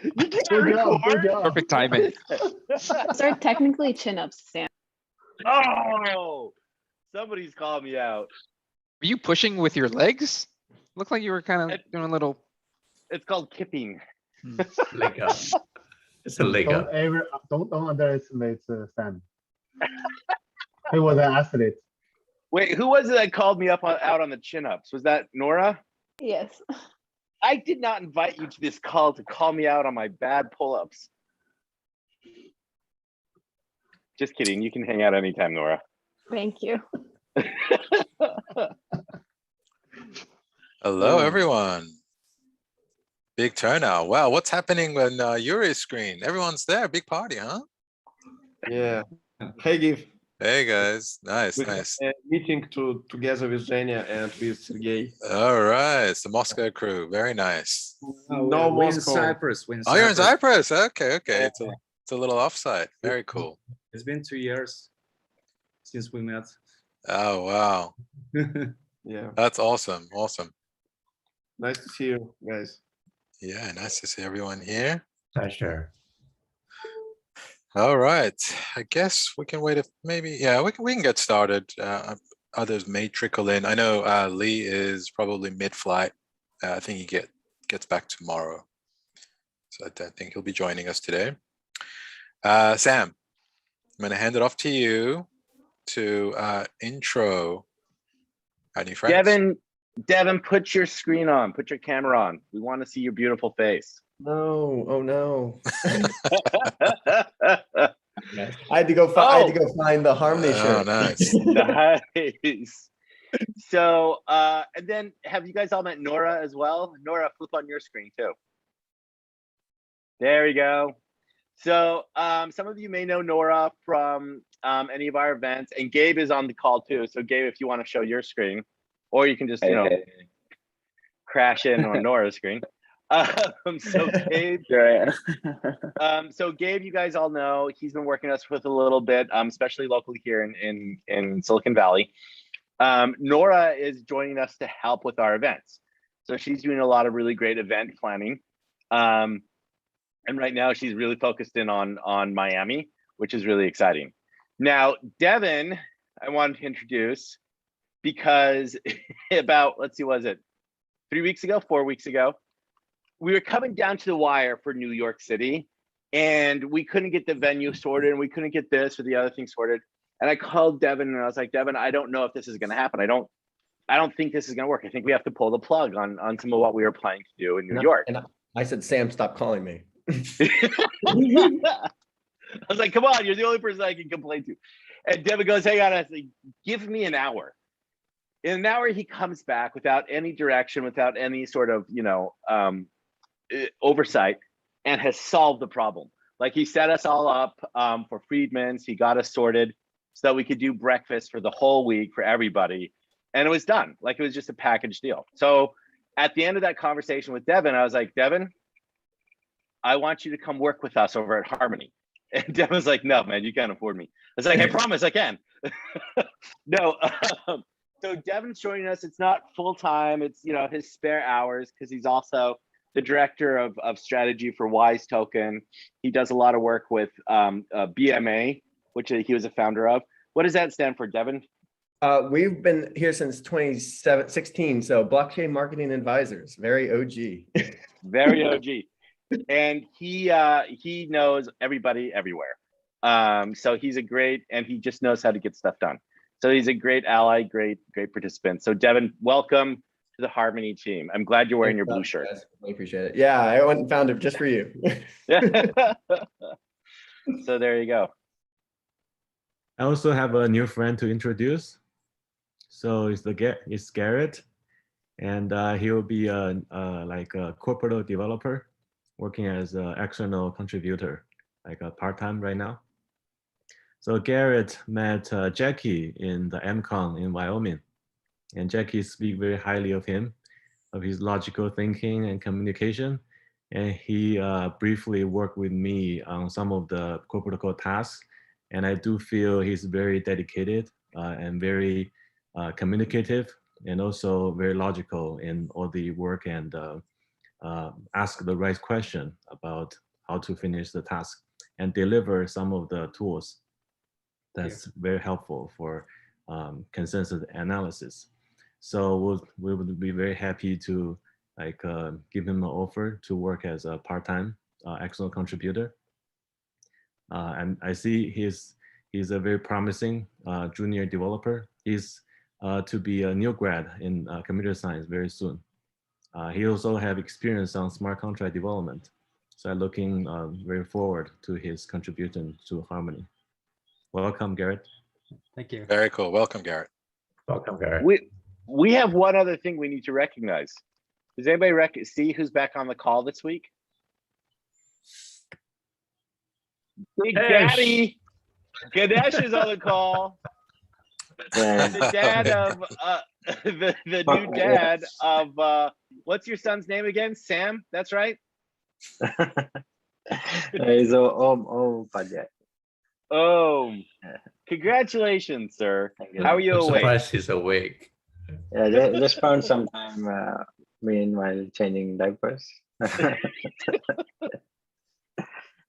You can't Good job, good record. job. Perfect timing. Those are technically chin-ups, Sam. Oh, somebody's calling me out. Were you pushing with your legs? Looked like you were kind of doing a little. It's called kipping. Leg up. It's a leg up. Don't underestimate Sam. He was an athlete. Wait, who was it that called me out on the chin ups? Was that Nora? Yes. I did not invite you to this call to call me out on my bad pull-ups. Just kidding. You can hang out anytime, Nora. Thank you. Hello, everyone. Big turnout. Wow, what's happening on Yuri's screen? Everyone's there. Big party, huh? Yeah. Hey, Give. Hey, guys. Nice, We nice. had a meeting together with Zhenya and with Sergey. All right. It's the Moscow crew. Very nice. No we're in Moscow. Cyprus. We're in Oh, you're in Cyprus. Cyprus. Okay, okay. It's a little offside. Very cool. It's been 2 years since we met. Oh, wow. Yeah. That's awesome. Awesome. Nice to see you guys. Yeah, nice to see everyone here. Pleasure. All right. I guess we can wait if maybe, yeah, we can get started. Others may trickle in. I know Lee is probably mid-flight. I think he gets back tomorrow. So I think he'll be joining us today. Sam, I'm going to hand it off to you to intro our new friends. Devin, put your screen on. Put your camera on. We want to see your beautiful face. No, oh no. I had to go find the Harmony Oh, shirt. nice. Nice. So, and then have you guys all met Nora as well? Nora, flip on your screen too. There we go. So, some of you may know Nora from any of our events, and Gabe is on the call too. So, Gabe, if you want to show your screen, or you can just, crash in on Nora's screen. So Gabe, so Gabe, you guys all know he's been working us with a little bit, especially locally here in Silicon Valley. Nora is joining us to help with our events. So she's doing a lot of really great event planning. And right now she's really focused in on Miami, which is really exciting. Now, Devin, I wanted to introduce because about, let's see, was it 4 weeks ago, we were coming down to the wire for New York City, and we couldn't get the venue sorted, and we couldn't get this or the other thing sorted. And I called Devin, and I was like, Devin, I don't know if this is going to happen. I don't think this is going to work. I think we have to pull the plug on some of what we were planning to do in New York. And I said, Sam, stop calling me. I was like, come on, you're the only person I can complain to. And Devin goes, hang on, I said, give me an hour. In an hour, he comes back without any direction, without any sort of, oversight, and has solved the problem. Like, he set us all up for Friedman's. He got us sorted so that we could do breakfast for the whole week for everybody. And it was done. Like, it was just a package deal. So at the end of that conversation with Devin, I was like, Devin, I want you to come work with us over at Harmony. And Devin was like, no, man, you can't afford me. I was like, I promise I can. No. So Devin's joining us. It's not full-time. It's, his spare hours, because he's also the director of strategy for Wise Token. He does a lot of work with BMA, which he was a founder of. What does that stand for, Devin? We've been here since 2016, so Blockchain Marketing Advisors, very OG. Very OG. And he knows everybody everywhere. So he's and he just knows how to get stuff done. So he's a great ally, great participant. So Devin, welcome to the Harmony team. I'm glad you're wearing your blue shirt. I appreciate it. Yeah, I went and found it just for you. So there you go. I also have a new friend to introduce. So it's Garrett, and he will be like a corporate developer working as an external contributor, like a part-time right now. So Garrett met Jackie in the MCon in Wyoming, and Jackie speaks very highly of him, of his logical thinking and communication. And he briefly worked with me on some of the core protocol tasks. And I do feel he's very dedicated and very communicative, and also very logical in all the work and ask the right question about how to finish the task and deliver some of the tools that's very helpful for consensus analysis. So we would be very happy to give him an offer to work as a part-time external contributor. And I see he's a very promising junior developer. He's to be a new grad in computer science very soon. He also have experience on smart contract development. So I'm looking very forward to his contribution to Harmony. Welcome, Garrett. Thank you. Very cool. Welcome, Garrett. Welcome, Garrett. We have one other thing we need to recognize. Does anybody see who's back on the call this week? Big Daddy Ganesh is on the call. The dad of the new dad of what's your son's name again? Sam, that's right. He's Om Padgett. Oh, congratulations, sir. How are you I'm awake? surprised he's awake. Yeah, just found some time meanwhile changing diapers.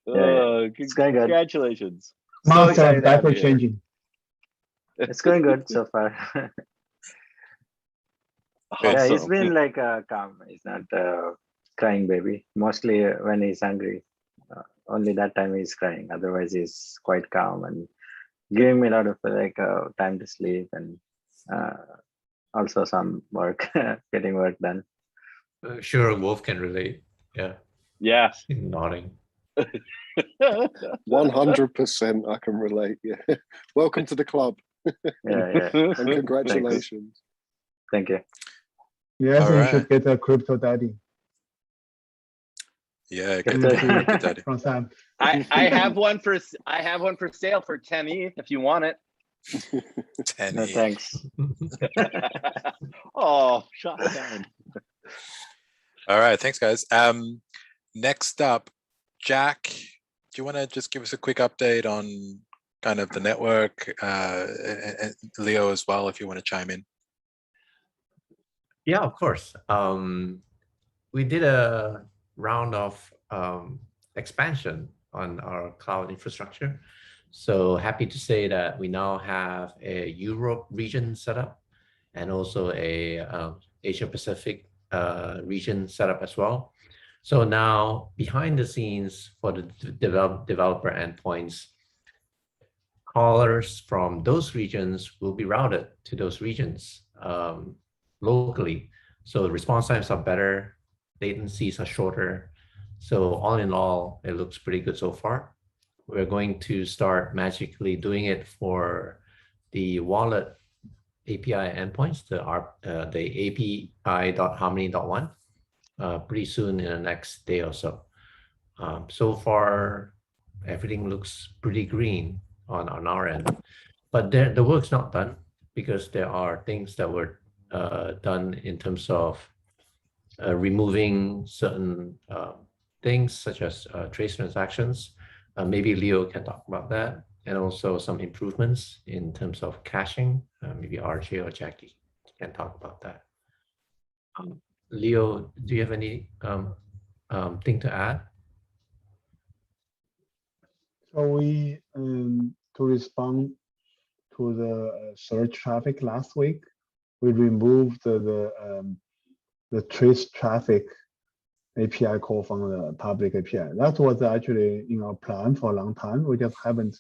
Oh, it's going good. Congratulations. Master excited of to have diaper you here. changing. It's going good so far. Yeah, he's Awesome. been like calm. He's not crying baby. Mostly when he's hungry. Only that time he's crying. Otherwise, he's quite calm and giving me a lot of time to sleep and also some work, getting work done. Sure, Wolf can relate. Yeah, Yeah. he's nodding. 100% I can relate. Yeah. Welcome to the club Yeah. and congratulations. Thank you. Yes, All you right. should get a crypto daddy Yeah, Good good, to- good daddy. from Sam. I have one for sale for 10 ETH if you want it. 10 No, ETH. thanks. Oh, shot down. All right, thanks, guys. Next up, Jack, do you want to just give us a quick update on kind of the network, and Leo as well, if you want to chime in? Yeah, of course. We did a round of expansion on our cloud infrastructure. So happy to say that we now have a Europe region set up and also a Asia Pacific region set up as well. So now behind the scenes for the developer endpoints, callers from those regions will be routed to those regions locally. So the response times are better, latencies are shorter. So all in all, it looks pretty good so far. We're going to start magically doing it for the wallet API endpoints, the API.harmony.1, pretty soon in the next day or so. So far, everything looks pretty green on our end, but the work's not done because there are things that were done in terms of removing certain things such as trace transactions. Maybe Leo can talk about that, and also some improvements in terms of caching. Maybe RJ or Jackie can talk about that. Leo, do you have any thing to add? So we to respond to the search traffic last week, we removed the trace traffic API call from the public API. That was actually in our plan for a long time. We just haven't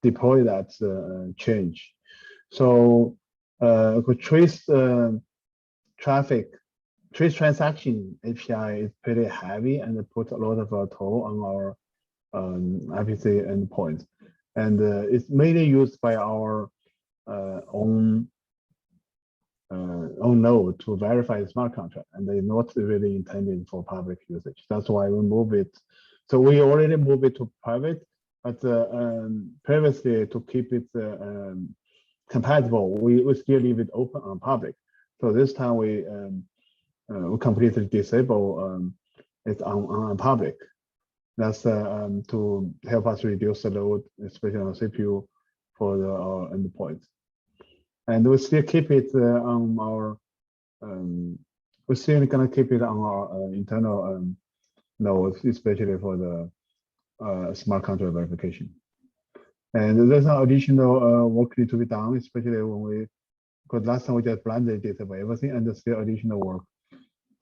deployed that change. So trace traffic, trace transaction API is pretty heavy and it puts a lot of toll on our RPC endpoint. And it's mainly used by our own node to verify the smart contract, and they're not really intended for public usage. That's why we move it. So we already moved it to private, but previously to keep it compatible, we still leave it open on public. So this time we completely disable it on public. That's to help us reduce the load, especially on CPU for our endpoint. And we still keep it on our we're still gonna keep it on our internal nodes, especially for the smart contract verification. And there's some additional work need to be done, especially because last time we just blindly disable everything, and there's still additional work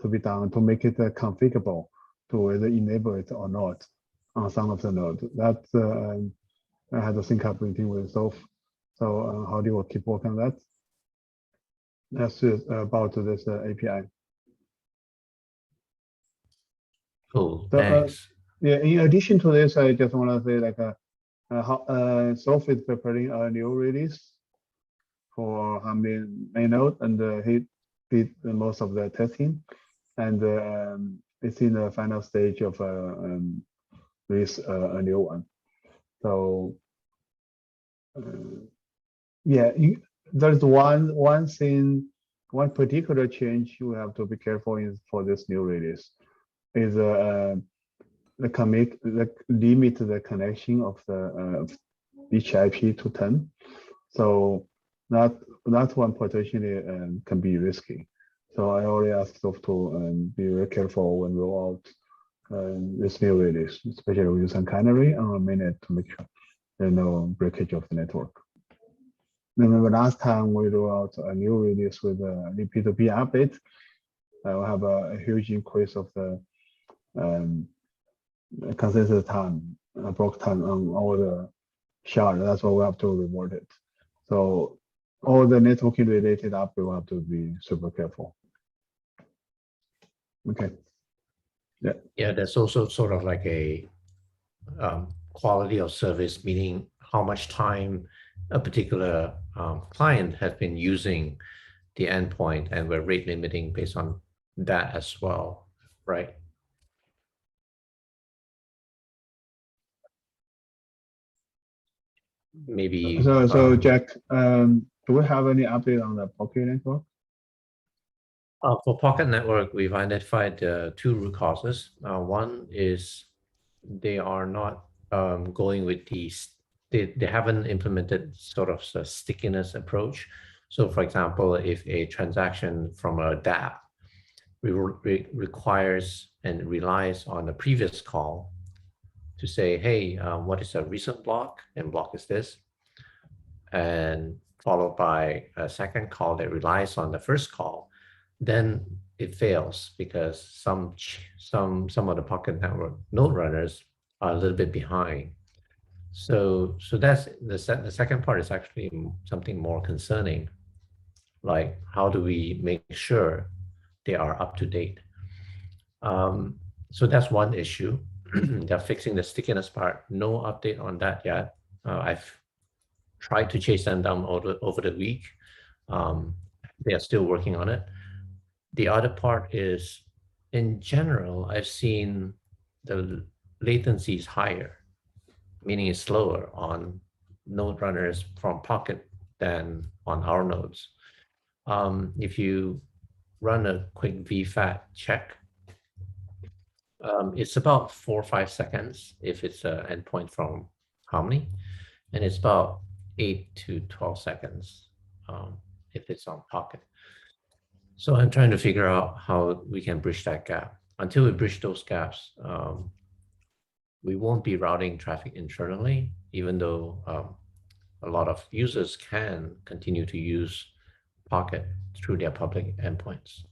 to be done to make it configurable to whether enable it or not on some of the nodes. That's I had to think up meeting with Soph. So how do you keep working on that? That's about this API. Cool, So, thanks. Yeah, in addition to this, I just want to say like how Soph is preparing a new release for Hamlin mainnode, and he did most of the testing, and it's in the final stage of release a new one. So yeah, there's one thing, one particular change you have to be careful is for this new release is the limit the connection of the each IP to 10. So that one potentially can be risky. So I already asked Soph to be very careful when roll out this new release, especially with some canary on a minute to make sure there's no breakage of the network. Remember last time we roll out a new release with a P2P update, we have a huge increase of the consensus time, block time on all the shard. That's why we have to reward it. So all the networking related update, we have to be super careful. Okay. Yeah. Yeah, there's also sort of like a quality of service, meaning how much time a particular client has been using the endpoint, and we're rate limiting based on that as well, right? Maybe. So Jack, do we have any update on the Pocket network? For Pocket Network, we've identified two root causes. One is they are not going with these. They haven't implemented sort of a stickiness approach. So, for example, if a transaction from a DApp requires and relies on a previous call to say, hey, what is a recent block? And block is this. And followed by a second call that relies on the first call, then it fails because some of the Pocket Network node runners are a little bit behind. So that's the second part is actually something more concerning, like how do we make sure they are up to date? So that's one issue. They're fixing the stickiness part. No update on that yet. I've tried to chase them down over the week. They are still working on it. The other part is, in general, I've seen the latency is higher, meaning it's slower on node runners from Pocket than on our nodes. If you run a quick VFAT check, it's about 4 or 5 seconds if it's an endpoint from Harmony, and it's about 8 to 12 seconds if it's on Pocket. So I'm trying to figure out how we can bridge that gap. Until we bridge those gaps, we won't be routing traffic internally, even though a lot of users can continue to use Pocket through their public endpoints.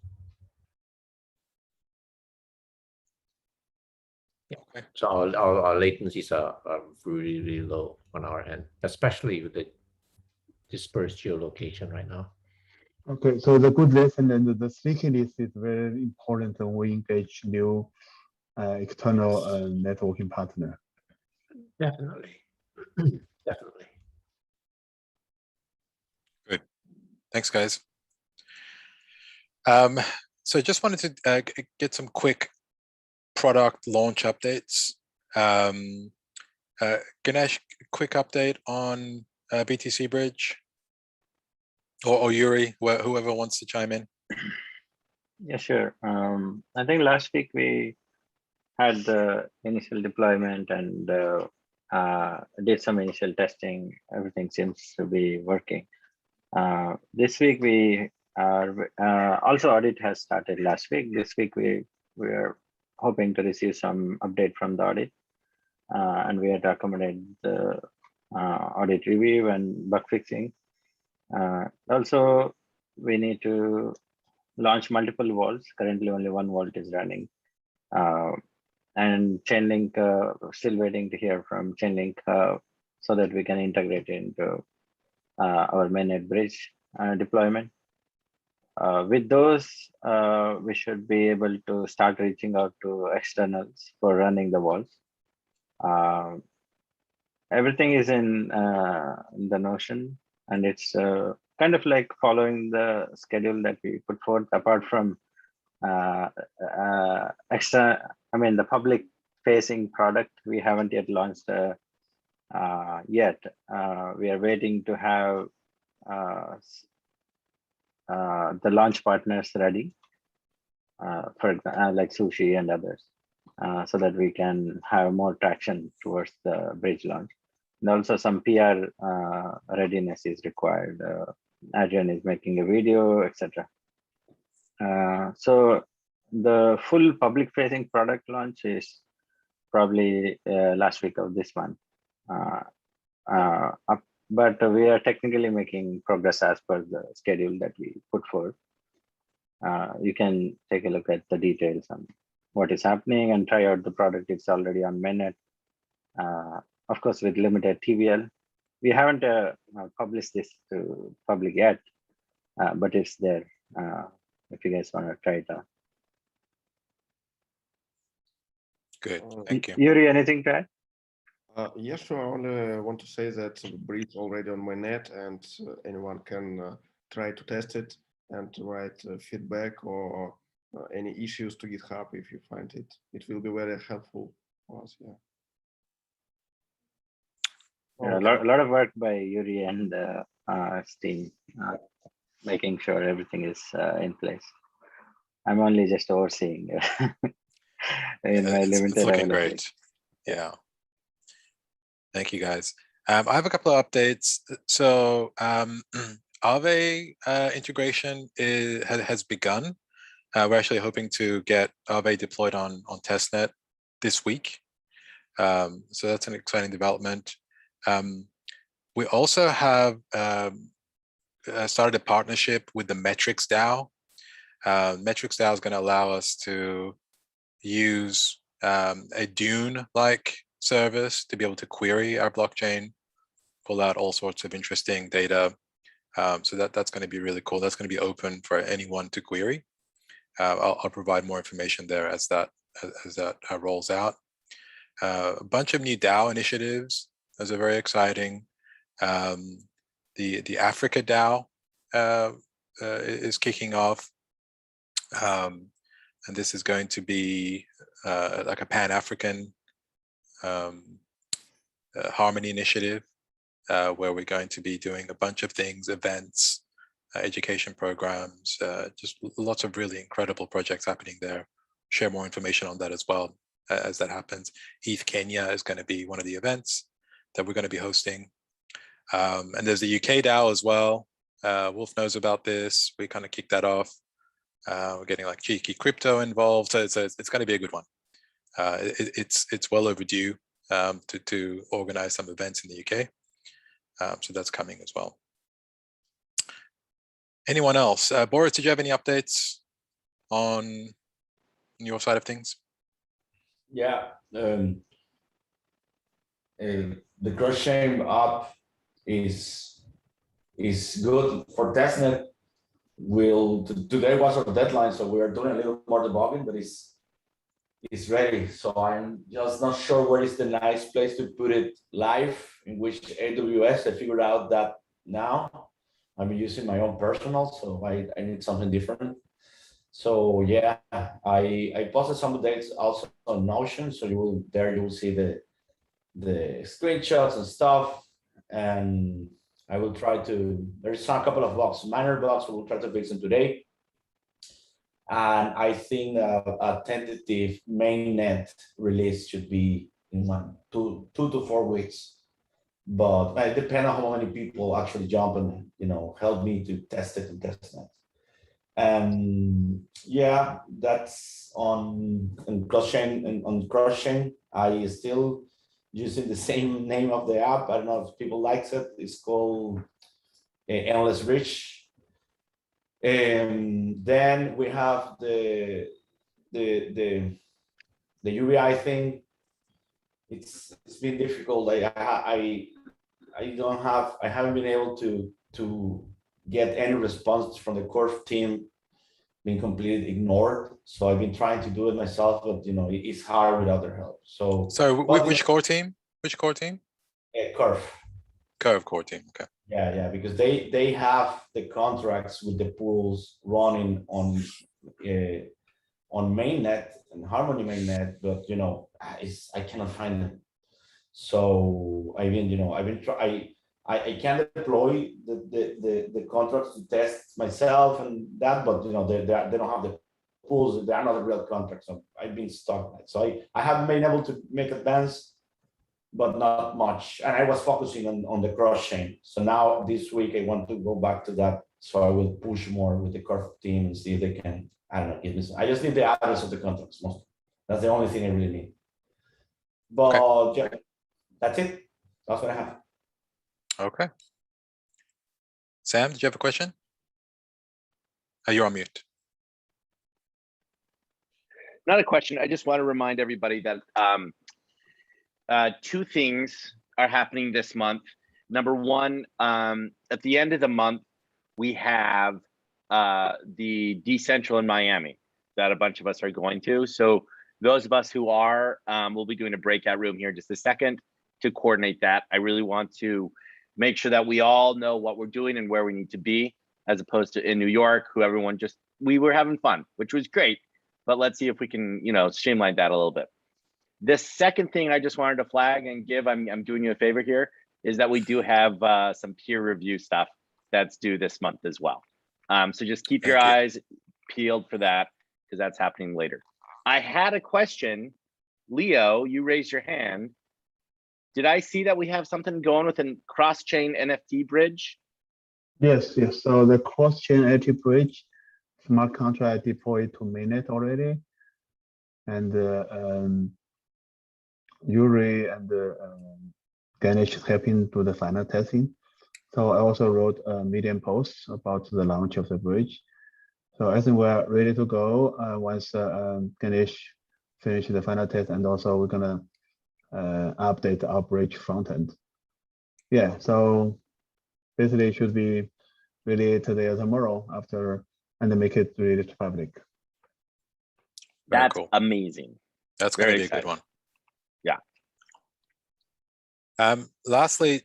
Yeah. Okay. So our latencies are really, really low on our end, especially with the dispersed geolocation right now. Okay, so the good lesson and the stickiness is very important when we engage new external networking partner. Definitely, definitely. Good, thanks, guys. So just wanted to get some quick product launch updates. Ganesh, quick update on BTC Bridge, or Yuri, whoever wants to chime in. Yeah, sure. I think last week we had the initial deployment and did some initial testing. Everything seems to be working. This week we Also, audit has started last week. This week we are hoping to receive some update from the audit, and we have to accommodate the audit review and bug fixing. Also, we need to launch multiple vaults. Currently, only one vault is running. And Chainlink, still waiting to hear from Chainlink so that we can integrate into our mainnet bridge deployment. With those, we should be able to start reaching out to externals for running the vaults. Everything is in the Notion, and it's kind of like following the schedule that we put forth, apart from the public facing product. We haven't yet launched yet. We are waiting to have the launch partners ready, for example, like Sushi and others, so that we can have more traction towards the bridge launch. And also some PR readiness is required. Adrian is making a video, etc. So the full public facing product launch is probably last week of this month. But we are technically making progress as per the schedule that we put forward. You can take a look at the details on what is happening and try out the product. It's already on mainnet. Of course, with limited TVL. We haven't published this to public yet, but it's there if you guys want to try it out. Good, thank you. Yuri, anything to add? Yes, sure. I only want to say that the bridge already on my net, and anyone can try to test it and write feedback or any issues to GitHub if you find it. It will be very helpful for us. Yeah. Yeah, a lot of work by Yuri and his team, making sure everything is in place. I'm only just overseeing in my limited. It's looking great. Yeah. Thank you, guys. I have a couple of updates. So Aave integration has begun. We're actually hoping to get Aave deployed on testnet this week. So that's an exciting development. We also have started a partnership with the Metrics DAO. Metrics DAO is going to allow us to use a Dune-like service to be able to query our blockchain, pull out all sorts of interesting data. So that's going to be really cool. That's going to be open for anyone to query. I'll provide more information there as that rolls out. A bunch of new DAO initiatives. Those are very exciting. The Africa DAO is kicking off. And this is going to be like a Pan-African Harmony initiative, where we're going to be doing a bunch of things, events, education programs, just lots of really incredible projects happening there. Share more information on that as well as that happens. ETH Kenya is going to be one of the events that we're going to be hosting. And there's the UK DAO as well. Wolf knows about this. We kind of kicked that off. We're getting like Cheeky Crypto involved. So it's going to be a good one. It's well overdue to organize some events in the UK. So that's coming as well. Anyone else? Boris, did you have any updates on your side of things? Yeah. The cross-chain app is good for testnet. Today was our deadline, so we are doing a little more debugging, but it's ready. So I'm just not sure where is the nice place to put it live, in which AWS. I figured out that now. I'm using my own personal, so I need something different. So yeah, I posted some updates also on Notion, so you will see the screenshots and stuff, and I will try to. There's a couple of bugs, minor bugs. We'll try to fix them today, and I think a tentative mainnet release should be in 2 to 4 weeks. But it depends on how many people actually jump and help me to test it in testnet. Yeah, that's on cross-chain and on cross-chain. I still using the same name of the app. I don't know if people likes it. It's called Endless Reach. Then we have the UBI thing. It's been difficult. I haven't been able to get any response from the core team, being completely ignored. So I've been trying to do it myself, but you know, it's hard without their help. So which core team? Which core team? Curve. Curve core team. Okay. Yeah, because they have the contracts with the pools running on mainnet and Harmony mainnet, but you know, I cannot find them. So I can deploy the contracts to test myself and that, but you know, they don't have the pools. They are not a real contract. So I've been stuck. So I haven't been able to make advance, but not much. And I was focusing on the cross chain. So now this week I want to go back to that. So I will push more with the Curve team and see if they can, I don't know, give me. I just need the address of the contracts mostly. That's the only thing I really need. But Okay. yeah, that's it. That's what I have. Okay. Sam, did you have a question? Oh, you're on mute. Not a question. I just want to remind everybody that two things are happening this month. Number one, at the end of the month, we have the Decentral in Miami that a bunch of us are going to. So those of us who are, we'll be doing a breakout room here in just a second to coordinate that. I really want to make sure that we all know what we're doing and where we need to be, as opposed to in New York, who everyone just, we were having fun, which was great. But let's see if we can, you know, streamline that a little bit. The second thing I just wanted to flag and give, I'm doing you a favor here, is that we do have some peer review stuff that's due this month as well. So just keep your eyes peeled for that, because that's happening later. I had a question. Leo, you raised your hand. Did I see that we have something going with a cross-chain NFT bridge? Yes. So the cross-chain NFT bridge smart contract deployed to mainnet already, and Yuri and Ganesh helping do the final testing. So I also wrote a Medium post about the launch of the bridge. So I think we're ready to go once Ganesh finish the final test, and also we're gonna update our bridge front end. Yeah, so basically it should be ready today or tomorrow after, and then make it released to public. That's cool. Amazing. That's going to be a good one. Yeah. Lastly,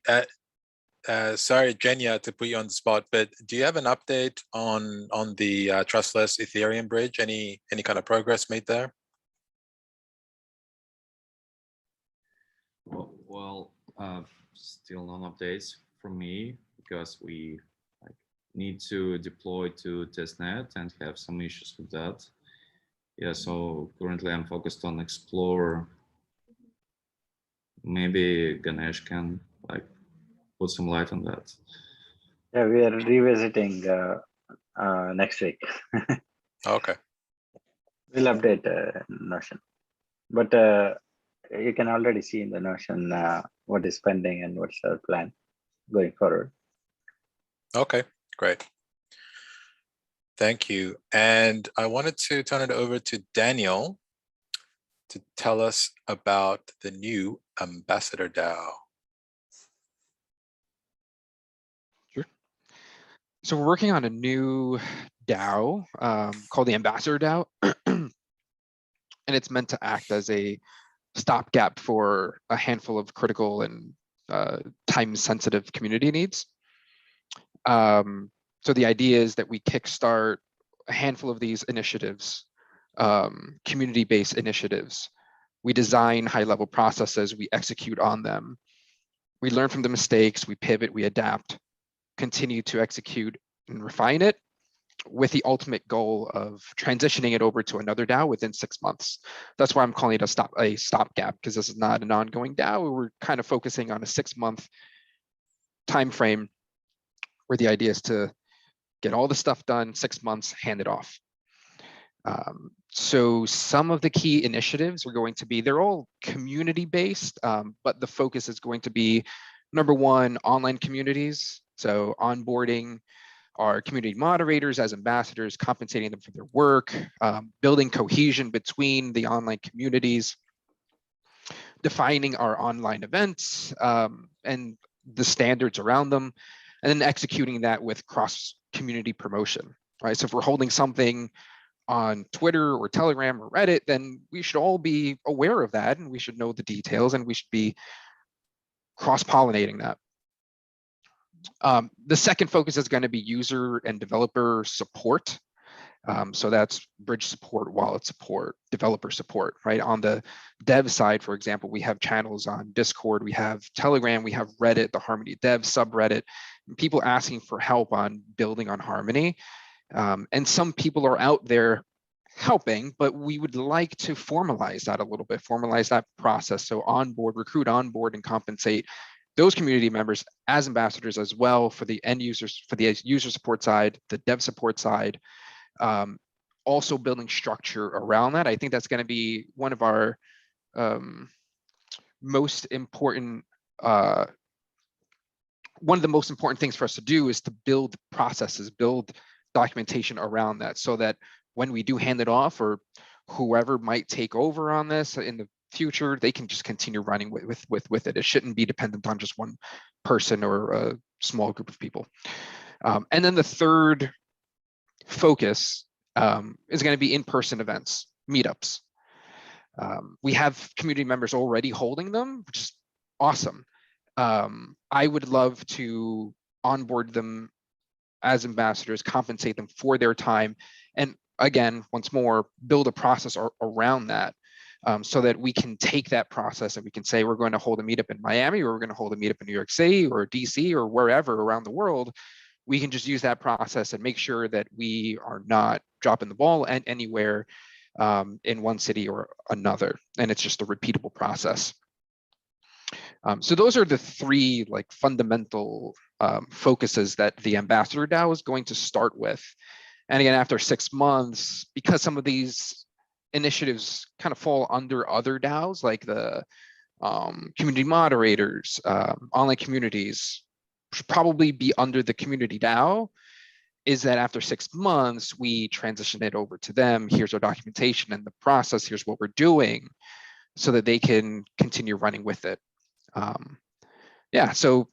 sorry, Genya, to put you on the spot, but do you have an update on the trustless Ethereum bridge? Any kind of progress made there? Well, still no updates from me, because we need to deploy to testnet and have some issues with that. Yeah, so currently I'm focused on Explorer. Maybe Ganesh can put some light on that. Yeah, we are revisiting next week. Okay. We'll update Notion, but you can already see in the Notion what is pending and what's our plan going forward. Okay, great. Thank you. And I wanted to turn it over to Daniel to tell us about the new Ambassador DAO. Sure. So we're working on a new DAO called the Ambassador DAO. And it's meant to act as a stopgap for a handful of critical and time-sensitive community needs. So the idea is that we kickstart a handful of these initiatives, community-based initiatives. We design high-level processes, we execute on them. We learn from the mistakes, we pivot, we adapt, continue to execute and refine it, with the ultimate goal of transitioning it over to another DAO within 6 months. That's why I'm calling it a stopgap, because this is not an ongoing DAO. We're kind of focusing on a 6-month time frame, where the idea is to get all the stuff done, 6 months, hand it off. So some of the key initiatives are going to be, they're all community-based, but the focus is going to be, number one, online communities. So onboarding our community moderators as ambassadors, compensating them for their work, building cohesion between the online communities, defining our online events and the standards around them, and then executing that with cross-community promotion, right? So if we're holding something on Twitter or Telegram or Reddit, then we should all be aware of that, and we should know the details, and we should be cross-pollinating that. The second focus is going to be user and developer support. So that's bridge support, wallet support, developer support, right? On the dev side, for example, we have channels on Discord, we have Telegram, we have Reddit, the Harmony Dev subreddit, and people asking for help on building on Harmony. And some people are out there helping, but we would like to formalize that a little bit, formalize that process. So onboard, recruit, onboard, and compensate those community members as ambassadors as well for the end users, for the user support side, the dev support side. Also building structure around that. I think that's going to be one of our most important, one of the most important things for us to do is to build processes, build documentation around that, so that when we do hand it off, or whoever might take over on this in the future, they can just continue running with it. It shouldn't be dependent on just one person or a small group of people. And then the third focus is going to be in-person events, meetups. We have community members already holding them, which is awesome. I would love to onboard them as ambassadors, compensate them for their time, and again, once more, build a process around that, so that we can take that process and we can say we're going to hold a meetup in Miami, or we're going to hold a meetup in New York City or DC or wherever around the world. We can just use that process and make sure that we are not dropping the ball anywhere in one city or another, and it's just a repeatable process. So those are the three like fundamental focuses that the Ambassador DAO is going to start with. And again, after 6 months, because some of these initiatives kind of fall under other DAOs, like the community moderators, online communities, should probably be under the community DAO, is that after 6 months, we transition it over to them. Here's our documentation and the process. Here's what we're doing, so that they can continue running with it. Yeah, so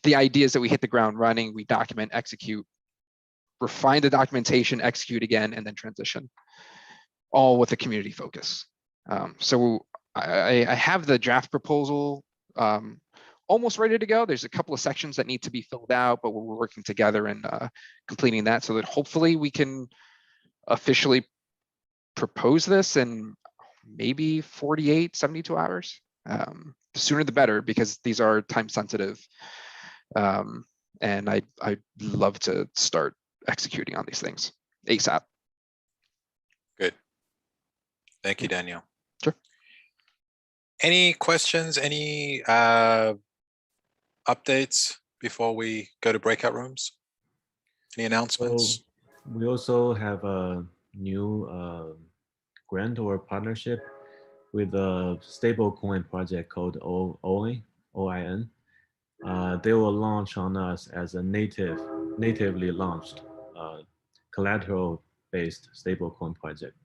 the idea is that we hit the ground running, we document, execute, refine the documentation, execute again, and then transition, all with a community focus. So I have the draft proposal almost ready to go. There's a couple of sections that need to be filled out, but we're working together and completing that, so that hopefully we can officially propose this in maybe 48, 72 hours. The sooner the better, because these are time sensitive. And I'd love to start executing on these things ASAP. Good. Thank you, Daniel. Sure. Any questions, any updates before we go to breakout rooms? Any announcements? So we also have a new grant or partnership with a stablecoin project called OIN. They will launch on us as a natively launched collateral-based stablecoin project.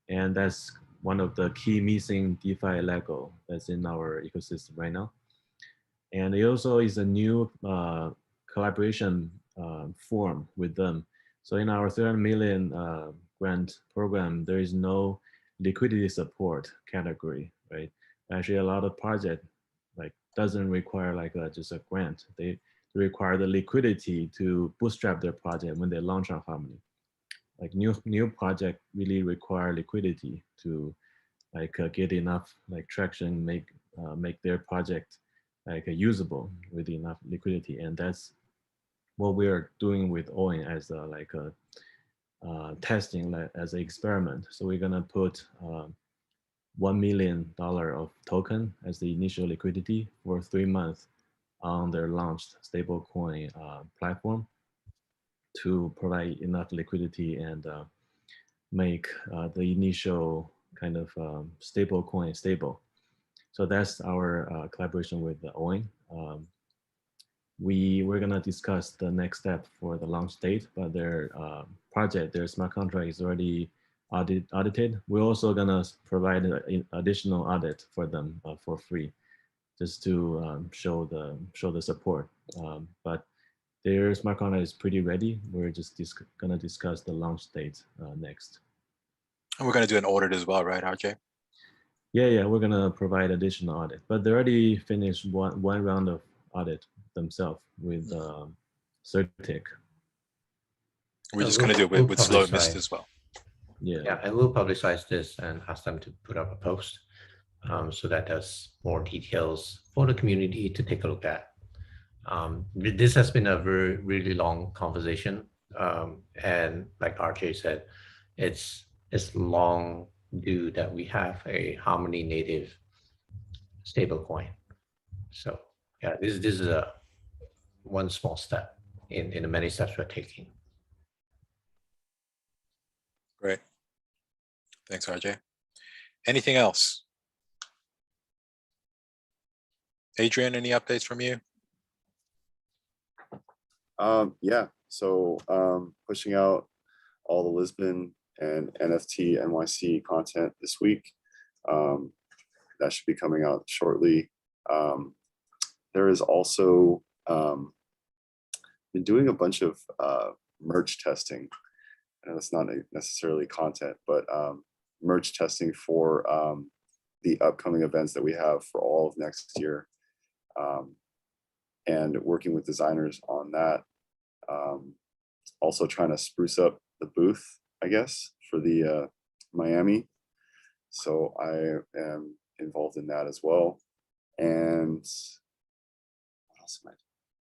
And that's one of the key missing DeFi Lego that's in our ecosystem right now. And it also is a new collaboration form with them. So in our 300 million grant program, there is no liquidity support category, right? Actually, a lot of project like doesn't require like just a grant. They require the liquidity to bootstrap their project when they launch on Harmony. Like new project really require liquidity to like get enough like traction, make their project like usable with enough liquidity, and that's what we are doing with OIN as like a testing as an experiment. So we're gonna put $1 million of token as the initial liquidity for 3 months on their launched stablecoin platform. to provide enough liquidity and make the initial kind of stable coin stable. So that's our collaboration with OIN. We're gonna discuss the next step for the launch date, but their project, their smart contract is already audited. We're also gonna provide an additional audit for them for free, just to show the support. But their smart contract is pretty ready. We're just gonna discuss the launch date next. And we're going to do an audit as well, right, RJ? Yeah, we're gonna provide additional audit, but they already finished one round of audit themselves with Certic. We're just going to do it with Slow Mist as well. Yeah, and we'll publicize this and ask them to put up a post so that there's more details for the community to take a look at. This has been a really long conversation, and like RJ said, it's long due that we have a Harmony native stablecoin. So yeah, this is a one small step in the many steps we're taking. Great. Thanks, RJ. Anything else? Adrian, any updates from you? Yeah, so pushing out all the Lisbon and NFT NYC content this week. That should be coming out shortly. There is also been doing a bunch of merch testing. And it's not necessarily content, but merch testing for the upcoming events that we have for all of next year, and working with designers on that. Also trying to spruce up the booth, I guess, for the Miami. So I am involved in that as well. And what else am I doing?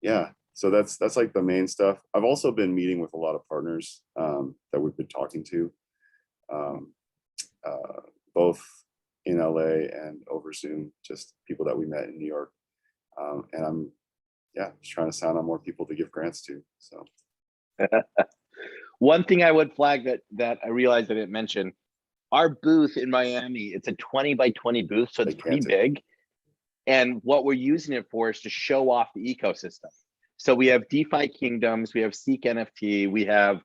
Yeah, so that's like the main stuff. I've also been meeting with a lot of partners that we've been talking to, both in LA and over Zoom, just people that we met in New York. And I'm just trying to sound on more people to give grants to. So one thing I would flag that I realized I didn't mention, our booth in Miami, it's a 20 by 20 booth, so it's pretty big. And what we're using it for is to show off the ecosystem. So we have DeFi Kingdoms, we have Seek NFT, we have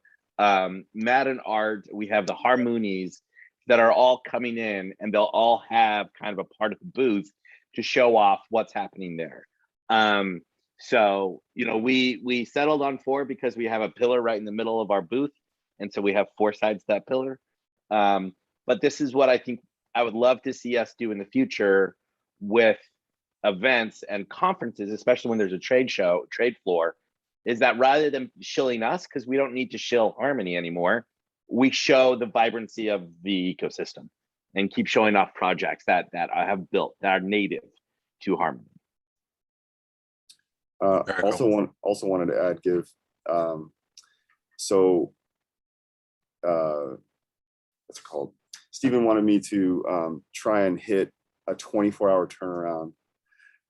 Madden Art, we have the Harmonies that are all coming in, and they'll all have kind of a part of the booth to show off what's happening there. So, you know, we settled on 4 because we have a pillar right in the middle of our booth. And so we have 4 sides to that pillar. But this is what I think I would love to see us do in the future with events and conferences, especially when there's a trade floor, is that rather than shilling us, because we don't need to shill Harmony anymore, we show the vibrancy of the ecosystem and keep showing off projects that I have built that are native to Harmony. Also wanted to add, what's it called? Stephen wanted me to try and hit a 24-hour turnaround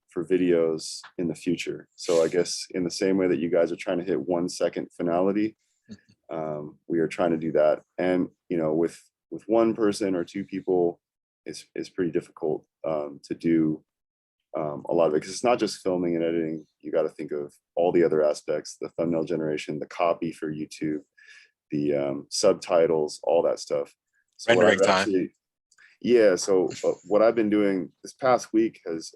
for videos in the future. So I guess in the same way that you guys are trying to hit 1 second finality, we are trying to do that. And you know, with 1 person or 2 people, it's pretty difficult to do a lot of it, because it's not just filming and editing. You got to think of all the other aspects: the thumbnail generation, the copy for YouTube, the subtitles, all that stuff. So rendering time. Yeah. So what I've been doing this past week has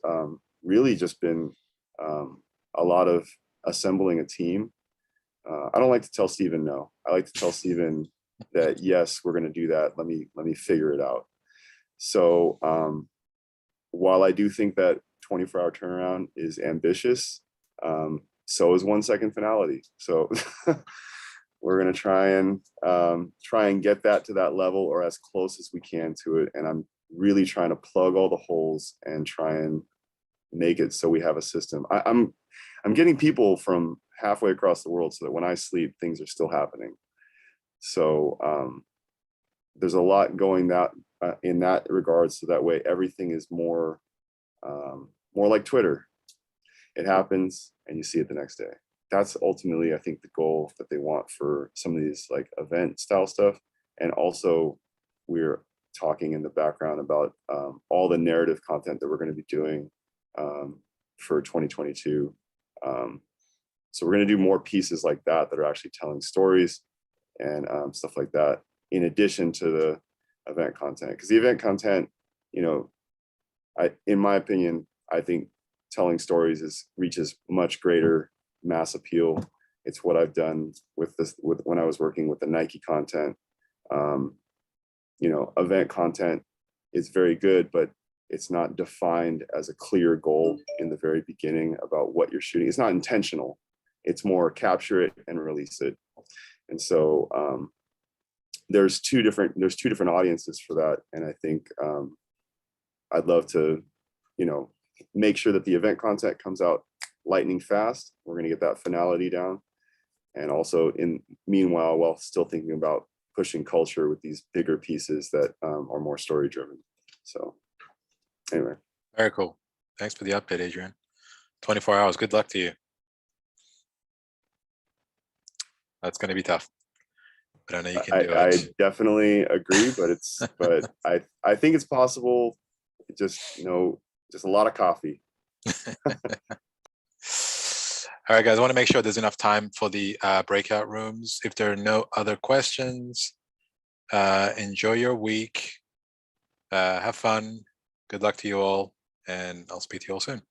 really just been a lot of assembling a team. I don't like to tell Stephen no. I like to tell Stephen that yes, we're going to do that. Let me figure it out. So while I do think that 24-hour turnaround is ambitious, so is 1 second finality. So we're going to try and get that to that level, or as close as we can to it. And I'm really trying to plug all the holes and try and make it so we have a system. I'm getting people from halfway across the world so that when I sleep, things are still happening. So there's a lot going in that regard, so that way everything is more like Twitter. It happens and you see it the next day. that's ultimately, I think, the goal that they want for some of these like event style stuff. And also we're talking in the background about all the narrative content that we're going to be doing for 2022. So we're going to do more pieces like that that are actually telling stories and stuff like that, in addition to the event content. Because the event content, you know, in my opinion, I think telling stories reaches much greater mass appeal. It's what I've done with when I was working with the Nike content. You know, event content is very good, but it's not defined as a clear goal in the very beginning about what you're shooting. It's not intentional. It's more capture it and release it. And so there's two different audiences for that. And I think I'd love to, you know, make sure that the event content comes out lightning fast. We're going to get that finality down. And also meanwhile, while still thinking about pushing culture with these bigger pieces that are more story driven. So anyway. Very cool. Thanks for the update, Adrian. 24 hours. Good luck to you. That's going to be tough, but I know you can do it. I definitely agree, but I think it's possible. Just, you know, just a lot of coffee. All right, guys, I want to make sure there's enough time for the breakout rooms. If there are no other questions, enjoy your week. Have fun. Good luck to you all, and I'll speak to you all soon.